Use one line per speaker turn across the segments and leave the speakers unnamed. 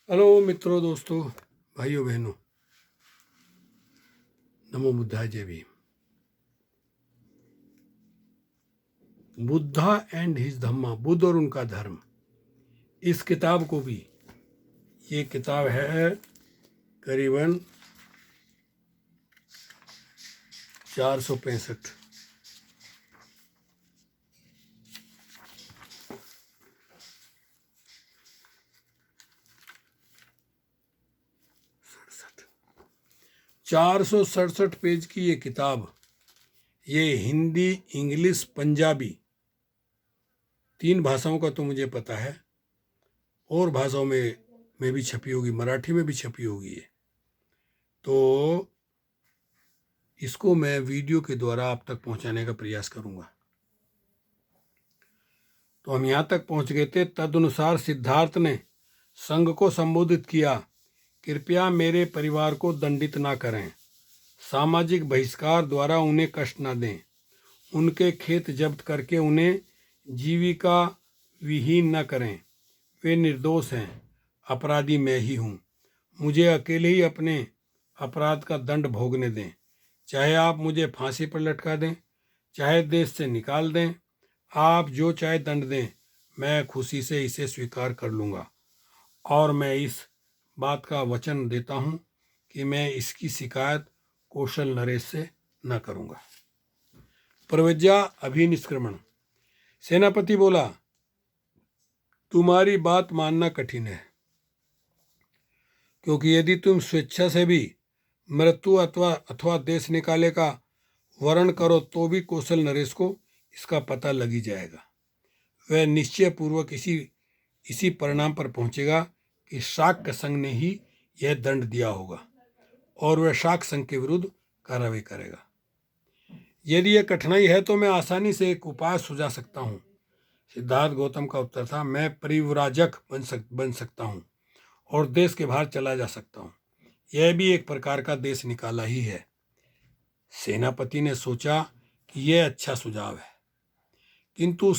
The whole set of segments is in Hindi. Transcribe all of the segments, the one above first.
हेलो मित्रों, दोस्तों, भाइयों बहनों, नमो बुद्धाय, जय भीम। बुद्धा एंड हिज धम्मा, बुद्ध और उनका धर्म। इस किताब को भी, ये किताब है करीबन 465। सड़सठ 467 पेज की ये किताब, ये हिंदी, इंग्लिश, पंजाबी, 3 भाषाओं का तो मुझे पता है, और भाषाओं में भी छपी होगी, मराठी में भी छपी होगी ये। तो इसको मैं वीडियो के द्वारा आप तक पहुंचाने का प्रयास करूंगा। तो हम यहाँ तक पहुंच गए थे। तदनुसार सिद्धार्थ ने संघ को संबोधित किया, कृपया मेरे परिवार को दंडित ना करें, सामाजिक बहिष्कार द्वारा उन्हें कष्ट न दें, उनके खेत जब्त करके उन्हें जीविका विहीन न करें। वे निर्दोष हैं, अपराधी मैं ही हूँ, मुझे अकेले ही अपने अपराध का दंड भोगने दें। चाहे आप मुझे फांसी पर लटका दें, चाहे देश से निकाल दें, आप जो चाहे दंड दें, मैं खुशी से इसे स्वीकार कर लूँगा। और मैं इस बात का वचन देता हूँ कि मैं इसकी शिकायत कौशल नरेश से न करूँगा। प्रव्रज्या अभिनिष्क्रमण। सेनापति बोला, तुम्हारी बात मानना कठिन है, क्योंकि यदि तुम स्वेच्छा से भी मृत्यु अथवा देश निकाले का वर्ण करो तो भी कौशल नरेश को इसका पता लग ही जाएगा। वह निश्चय पूर्वक इसी परिणाम पर पहुंचेगा कि शाक्य संघ ने ही यह दंड दिया होगा, और वह शाक्य संघ के विरुद्ध कार्रवाई करेगा। यदि यह कठिनाई है तो मैं आसानी से एक उपाय सुझा सकता हूँ। सिद्धार्थ गौतम का उत्तर था, मैं परिव्राजक बन सकता हूँ और देश के बाहर चला जा सकता हूँ। यह भी एक प्रकार का देश निकाला ही है। सेनापति ने सोचा कि यह अच्छा सुझाव है, किंतु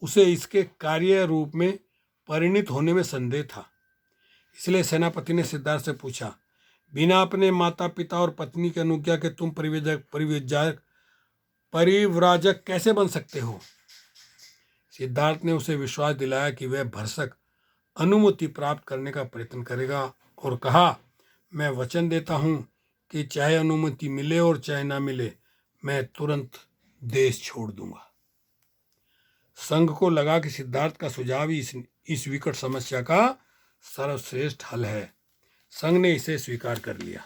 उसे इसके कार्य रूप में परिणित होने में संदेह था। इसलिए सेनापति ने सिद्धार्थ से पूछा, बिना अपने माता पिता और पत्नी की अनुज्ञा के तुम परिव्राजक कैसे बन सकते हो? सिद्धार्थ ने उसे विश्वास दिलाया कि वह भरसक अनुमति प्राप्त करने का प्रयत्न करेगा और कहा, मैं वचन देता हूं कि चाहे अनुमति मिले और चाहे ना मिले, मैं तुरंत देश छोड़ दूंगा। संघ को लगा कि सिद्धार्थ का सुझाव ही इस विकट समस्या का सर्वश्रेष्ठ हल है। संघ ने इसे स्वीकार कर लिया।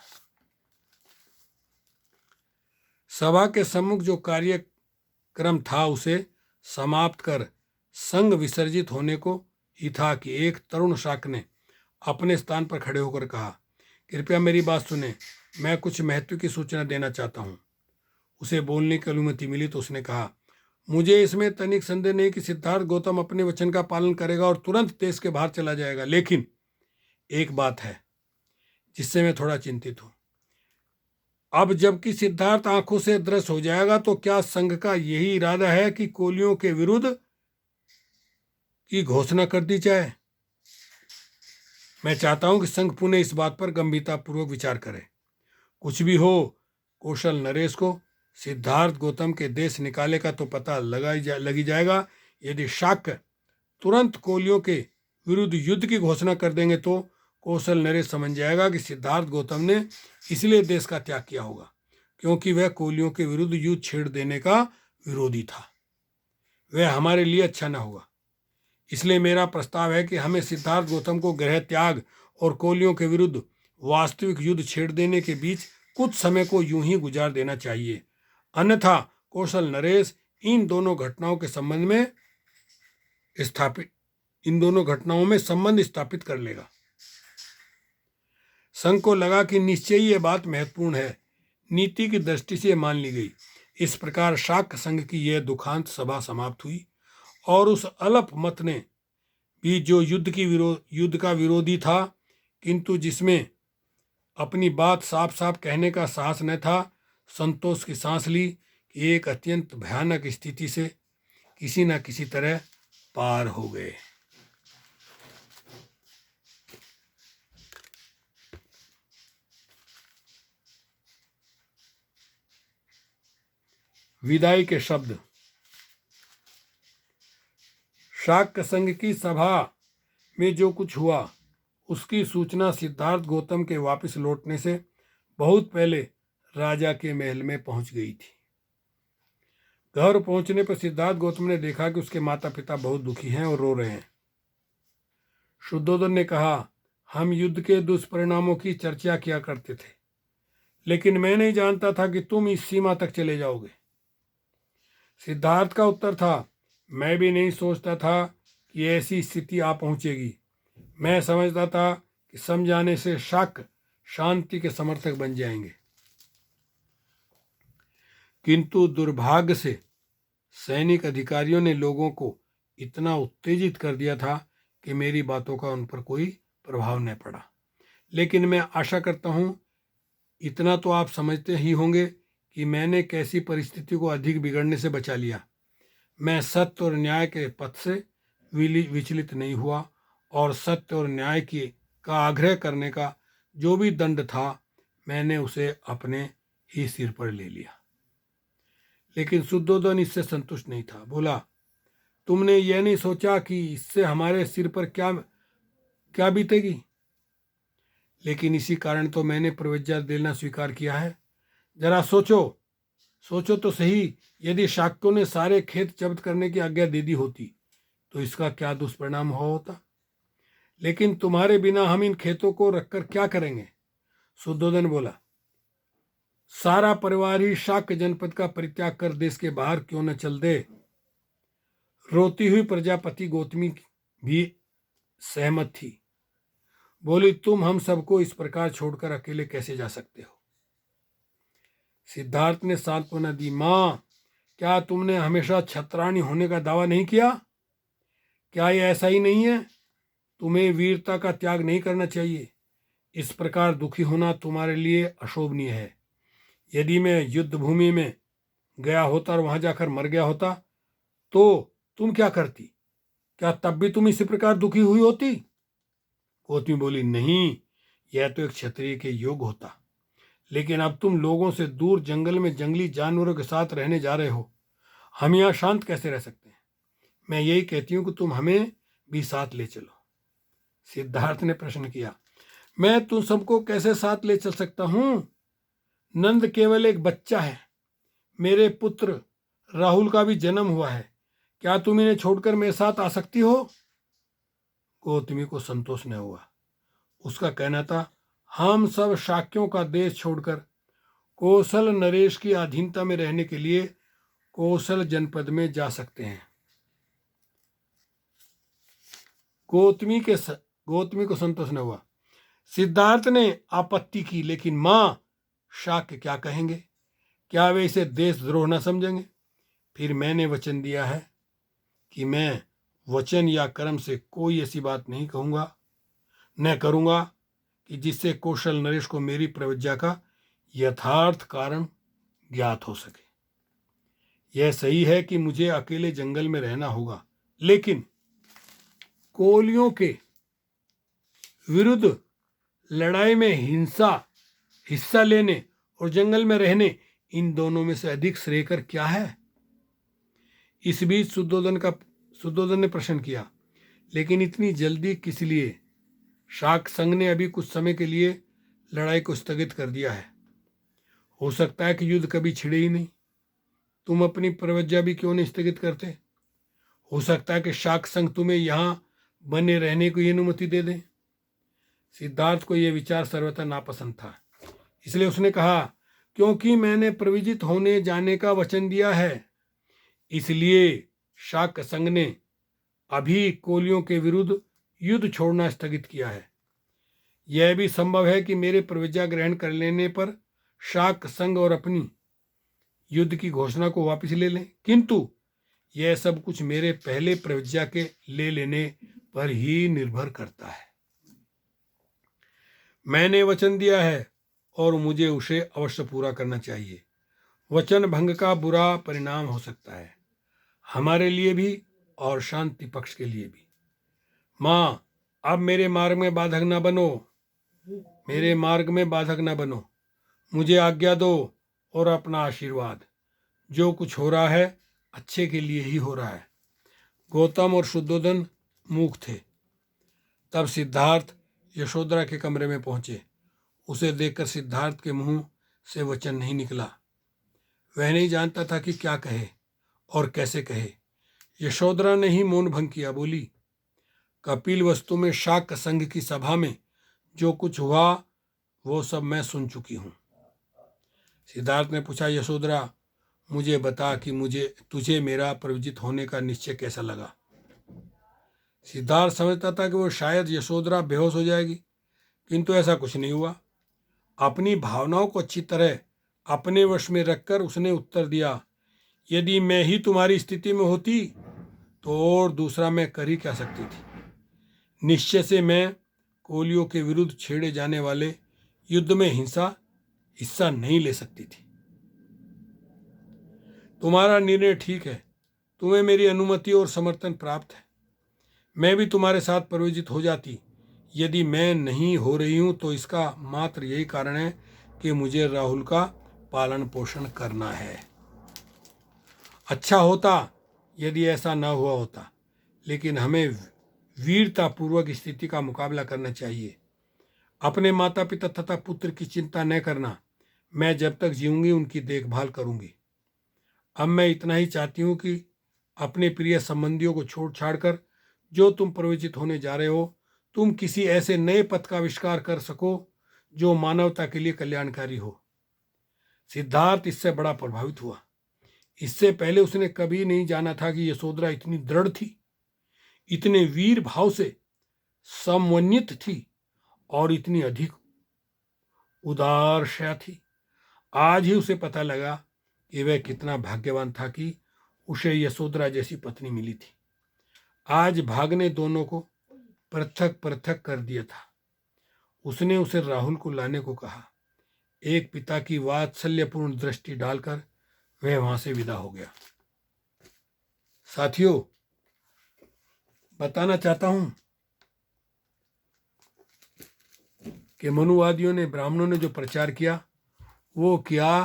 सभा के सम्मुख जो कार्यक्रम था उसे समाप्त कर संघ विसर्जित होने को ही था कि एक तरुण शाक ने अपने स्थान पर खड़े होकर कहा, कृपया मेरी बात सुने, मैं कुछ महत्व की सूचना देना चाहता हूँ। उसे बोलने की अनुमति मिली तो उसने कहा, मुझे इसमें तनिक संदेह नहीं कि सिद्धार्थ गौतम अपने वचन का पालन करेगा और तुरंत देश के बाहर चला जाएगा, लेकिन एक बात है जिससे मैं थोड़ा चिंतित हूं। अब जबकि सिद्धार्थ आंखों से दृश्य हो जाएगा तो क्या संघ का यही इरादा है कि कोलियों के विरुद्ध की घोषणा कर दी जाए? मैं चाहता हूं कि संघ पुनः इस बात पर गंभीरतापूर्वक विचार करे। कुछ भी हो, कौशल नरेश को सिद्धार्थ गौतम के देश निकाले का तो पता लगी जाएगा। यदि शाक्य तुरंत कोलियों के विरुद्ध युद्ध की घोषणा कर देंगे तो कौशल नरेश समझ जाएगा कि सिद्धार्थ गौतम ने इसलिए देश का त्याग किया होगा क्योंकि वह कोलियों के विरुद्ध युद्ध छेड़ देने का विरोधी था। वह हमारे लिए अच्छा न होगा। इसलिए मेरा प्रस्ताव है कि हमें सिद्धार्थ गौतम को गृह त्याग और कोलियों के विरुद्ध वास्तविक युद्ध छेड़ देने के बीच कुछ समय को यूं ही गुजार देना चाहिए, अन्यथा कौशल नरेश इन दोनों घटनाओं में संबंध स्थापित कर लेगा। संघ को लगा कि निश्चय ही यह बात महत्वपूर्ण है। नीति की दृष्टि से मान ली गई। इस प्रकार शाक्य संघ की यह दुखांत सभा समाप्त हुई और उस अलप मत ने भी, जो युद्ध का विरोधी था किंतु जिसमें अपनी बात साफ साफ कहने का साहस न था, संतोष की सांस ली कि एक अत्यंत भयानक स्थिति से किसी न किसी तरह पार हो गए। विदाई के शब्द। शाक्य संघ की सभा में जो कुछ हुआ उसकी सूचना सिद्धार्थ गौतम के वापस लौटने से बहुत पहले राजा के महल में पहुंच गई थी। घर पहुंचने पर सिद्धार्थ गौतम ने देखा कि उसके माता पिता बहुत दुखी हैं और रो रहे हैं। शुद्धोधन ने कहा, हम युद्ध के दुष्परिणामों की चर्चा किया करते थे, लेकिन मैं नहीं जानता था कि तुम इस सीमा तक चले जाओगे। सिद्धार्थ का उत्तर था, मैं भी नहीं सोचता था कि ऐसी स्थिति आ पहुंचेगी। मैं समझता था कि समझाने से शाक्य शांति के समर्थक बन जाएंगे, किंतु दुर्भाग्य से सैनिक अधिकारियों ने लोगों को इतना उत्तेजित कर दिया था कि मेरी बातों का उन पर कोई प्रभाव न पड़ा। लेकिन मैं आशा करता हूँ इतना तो आप समझते ही होंगे कि मैंने कैसी परिस्थिति को अधिक बिगड़ने से बचा लिया। मैं सत्य और न्याय के पथ से विचलित नहीं हुआ और सत्य और न्याय का आग्रह करने का जो भी दंड था मैंने उसे अपने ही सिर पर ले लिया। लेकिन शुद्धोधन इससे संतुष्ट नहीं था। बोला, तुमने यह नहीं सोचा कि इससे हमारे सिर पर क्या बीतेगी? लेकिन इसी कारण तो मैंने प्रव्रज्ञा देना स्वीकार किया है। जरा सोचो तो सही, यदि शाक्यों ने सारे खेत जब्त करने की आज्ञा दे दी होती तो इसका क्या दुष्परिणाम होता। लेकिन तुम्हारे बिना हम इन खेतों को रखकर क्या करेंगे? शुद्धोधन बोला, सारा परिवार ही शाक्य जनपद का परित्याग कर देश के बाहर क्यों न चल दे। रोती हुई प्रजापति गौतमी भी सहमत थी। बोली, तुम हम सबको इस प्रकार छोड़कर अकेले कैसे जा सकते हो? सिद्धार्थ ने सांत्वना दी, माँ, क्या तुमने हमेशा छत्राणी होने का दावा नहीं किया? क्या ये ऐसा ही नहीं है? तुम्हें वीरता का त्याग नहीं करना चाहिए। इस प्रकार दुखी होना तुम्हारे लिए अशोभनीय है। यदि मैं युद्ध भूमि में गया होता और वहां जाकर मर गया होता तो तुम क्या करती? क्या तब भी तुम इसी प्रकार दुखी हुई होती? गौतमी बोली, नहीं, यह तो एक क्षत्रिय के योग होता। लेकिन अब तुम लोगों से दूर जंगल में जंगली जानवरों के साथ रहने जा रहे हो। हम यहाँ शांत कैसे रह सकते हैं? मैं यही कहती हूँ कि तुम हमें भी साथ ले चलो। सिद्धार्थ ने प्रश्न किया, मैं तुम सबको कैसे साथ ले चल सकता हूँ? नंद केवल एक बच्चा है। मेरे पुत्र राहुल का भी जन्म हुआ है। क्या तुम इन्हें छोड़कर मेरे साथ आ सकती हो? गौतमी को संतोष न हुआ। उसका कहना था, हम सब शाक्यों का देश छोड़कर कौशल नरेश की अधीनता में रहने के लिए कौशल जनपद में जा सकते हैं। गौतमी को संतोष न हुआ। सिद्धार्थ ने आपत्ति की, लेकिन मां, शाक्य क्या कहेंगे? क्या वे इसे देशद्रोह न समझेंगे? फिर मैंने वचन दिया है कि मैं वचन या कर्म से कोई ऐसी बात नहीं करूंगा कि जिससे कौशल नरेश को मेरी प्रवज्ञा का यथार्थ कारण ज्ञात हो सके। यह सही है कि मुझे अकेले जंगल में रहना होगा, लेकिन कोलियों के विरुद्ध लड़ाई में हिस्सा लेने और जंगल में रहने, इन दोनों में से अधिक श्रेयकर क्या है? इस बीच शुद्धोधन ने प्रश्न किया, लेकिन इतनी जल्दी किस लिए? शाक्य संघ ने अभी कुछ समय के लिए लड़ाई को स्थगित कर दिया है। हो सकता है कि युद्ध कभी छिड़े ही नहीं। तुम अपनी प्रवज्ञा भी क्यों नहीं स्थगित करते? हो सकता है कि शाक्य संघ तुम्हें यहां बने रहने को ये अनुमति दे दें। सिद्धार्थ को यह विचार सर्वथा नापसंद था, इसलिए उसने कहा, क्योंकि मैंने प्रविजित होने जाने का वचन दिया है, इसलिए शाक्य संघ ने अभी कोलियों के विरुद्ध युद्ध छोड़ना स्थगित किया है। यह भी संभव है कि मेरे प्रविज्ञा ग्रहण कर लेने पर शाक्य संघ और अपनी युद्ध की घोषणा को वापस ले लें, किंतु यह सब कुछ मेरे पहले प्रविज्ञा के ले लेने पर ही निर्भर करता है। मैंने वचन दिया है और मुझे उसे अवश्य पूरा करना चाहिए। वचन भंग का बुरा परिणाम हो सकता है, हमारे लिए भी और शांति पक्ष के लिए भी। मां, अब मेरे मार्ग में बाधक न बनो। मुझे आज्ञा दो और अपना आशीर्वाद। जो कुछ हो रहा है अच्छे के लिए ही हो रहा है। गौतम और शुद्धोधन मूक थे। तब सिद्धार्थ यशोधरा के कमरे में पहुंचे। उसे देखकर सिद्धार्थ के मुंह से वचन नहीं निकला। वह नहीं जानता था कि क्या कहे और कैसे कहे। यशोधरा ने ही मौन भंग किया। बोली, कपिल वस्तु में शाक्य संघ की सभा में जो कुछ हुआ वो सब मैं सुन चुकी हूं। सिद्धार्थ ने पूछा, यशोधरा मुझे बता कि तुझे मेरा परिचित होने का निश्चय कैसा लगा। सिद्धार्थ समझता था कि वो शायद यशोधरा बेहोश हो जाएगी, किंतु ऐसा कुछ नहीं हुआ। अपनी भावनाओं को अच्छी तरह अपने वश में रखकर उसने उत्तर दिया, यदि मैं ही तुम्हारी स्थिति में होती तो और दूसरा मैं कर ही क्या सकती थी। निश्चय से मैं कोलियों के विरुद्ध छेड़े जाने वाले युद्ध में हिस्सा नहीं ले सकती थी। तुम्हारा निर्णय ठीक है। तुम्हें मेरी अनुमति और समर्थन प्राप्त है। मैं भी तुम्हारे साथ परिचित हो जाती। यदि मैं नहीं हो रही हूं तो इसका मात्र यही कारण है कि मुझे राहुल का पालन पोषण करना है। अच्छा होता यदि ऐसा न हुआ होता, लेकिन हमें वीरतापूर्वक स्थिति का मुकाबला करना चाहिए। अपने माता पिता तथा पुत्र की चिंता न करना। मैं जब तक जीऊंगी उनकी देखभाल करूंगी। अब मैं इतना ही चाहती हूं कि अपने प्रिय संबंधियों को छोड़ छाड़ कर जो तुम परिचित होने जा रहे हो, तुम किसी ऐसे नए पथ का आविष्कार कर सको जो मानवता के लिए कल्याणकारी हो। सिद्धार्थ इससे बड़ा प्रभावित हुआ। इससे पहले उसने कभी नहीं जाना था कि यशोधरा इतनी दृढ़ थी, इतने वीर भाव से समन्वित थी और इतनी अधिक उदारशया थी। आज ही उसे पता लगा कि वह कितना भाग्यवान था कि उसे यशोधरा जैसी पत्नी मिली थी। आज भाग ने दोनों को पृथक पृथक कर दिया था। उसने उसे राहुल को लाने को कहा। एक पिता की वात्सल्यपूर्ण दृष्टि डालकर वह वहां से विदा हो गया। साथियों, बताना चाहता हूं कि मनुवादियों ने, ब्राह्मणों ने जो प्रचार किया वो क्या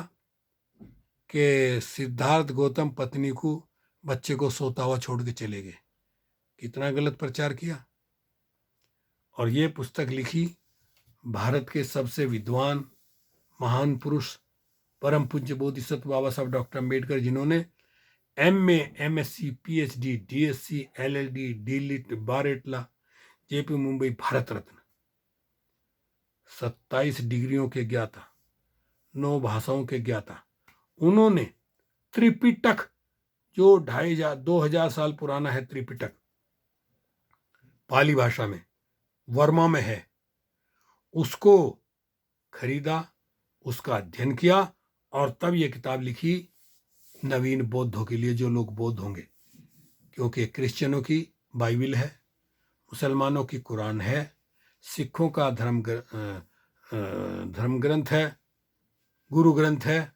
कि सिद्धार्थ गौतम पत्नी को, बच्चे को सोता हुआ छोड़ के चले गए। कितना गलत प्रचार किया। और ये पुस्तक लिखी भारत के सबसे विद्वान महान पुरुष परम पूज्य बोधिसत्व बाबा साहब डॉक्टर अम्बेडकर, जिन्होंने MA, MSc, PhD, DSc, LLD, DLitt, bar at law, JP Mumbai, Bharat Ratna, 27 डिग्रियों के ज्ञाता, 9 भाषाओं के ज्ञाता। उन्होंने त्रिपिटक, जो 2000 साल पुराना है, त्रिपिटक पाली भाषा में, वर्मा में है, उसको खरीदा, उसका अध्ययन किया और तब ये किताब लिखी नवीन बौद्धों के लिए, जो लोग बौद्ध होंगे। क्योंकि क्रिश्चियनों की बाइबिल है, मुसलमानों की कुरान है, सिखों का धर्म ग्रंथ है, गुरु ग्रंथ है,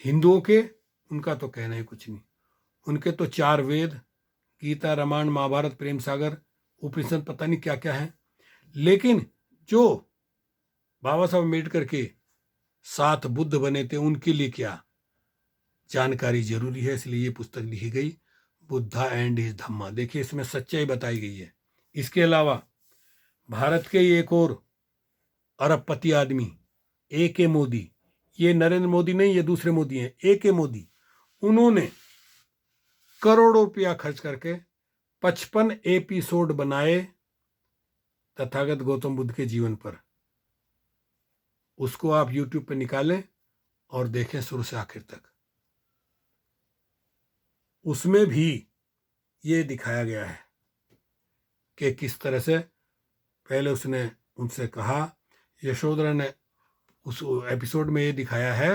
हिंदुओं के उनका तो कहना ही कुछ नहीं। उनके तो 4 वेद, गीता, रामायण, महाभारत, प्रेम सागर, उपनिषद, पता नहीं क्या क्या है। लेकिन जो बाबा साहब अम्बेडकर के 7 बुद्ध बने थे, उनके लिए क्या जानकारी जरूरी है, इसलिए ये पुस्तक लिखी गई, बुद्धा एंड हिज धम्मा। देखिए, इसमें सच्चाई बताई गई है। इसके अलावा भारत के एक और अरबपति आदमी AK मोदी, ये नरेंद्र मोदी नहीं, ये दूसरे मोदी हैं, AK मोदी, उन्होंने करोड़ों रुपया खर्च करके 55 एपिसोड बनाए तथागत गौतम बुद्ध के जीवन पर। उसको आप YouTube पे निकालें और देखें शुरू से आखिर तक। उसमें भी ये दिखाया गया है कि किस तरह से पहले उसने उनसे कहा, यशोधरा ने उस एपिसोड में ये दिखाया है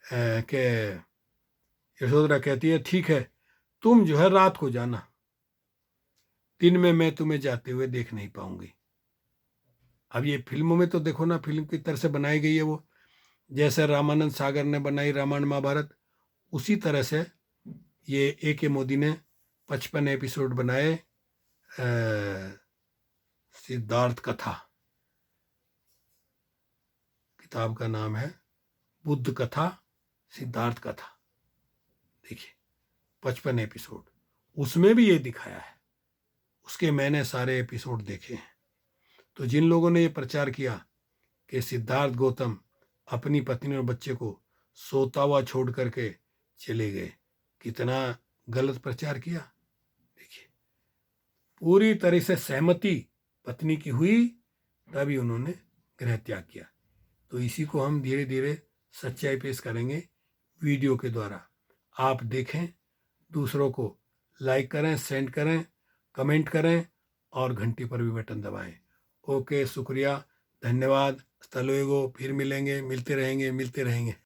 कि यशोधरा कहती है, ठीक है, तुम जो है रात को जाना, दिन में मैं तुम्हें जाते हुए देख नहीं पाऊंगी। अब ये फिल्मों में तो देखो ना, फिल्म की तरह से बनाई गई है वो, जैसे रामानंद सागर ने बनाई रामायण महाभारत, उसी तरह से ये AK मोदी ने 55 एपिसोड बनाए सिद्धार्थ कथा। किताब का नाम है बुद्ध कथा, सिद्धार्थ कथा। देखिए 55 एपिसोड, उसमें भी ये दिखाया है। उसके मैंने सारे एपिसोड देखे हैं। तो जिन लोगों ने ये प्रचार किया कि सिद्धार्थ गौतम अपनी पत्नी और बच्चे को सोता हुआ छोड़ करके चले गए, कितना गलत प्रचार किया। देखिए पूरी तरह से सहमति पत्नी की हुई, तभी उन्होंने गृह त्याग किया। तो इसी को हम धीरे धीरे सच्चाई पेश करेंगे वीडियो के द्वारा। आप देखें, दूसरों को लाइक करें, सेंड करें, कमेंट करें और घंटी पर भी बटन दबाएं। ओके, शुक्रिया, धन्यवाद। हasta luego, फिर मिलेंगे, मिलते रहेंगे।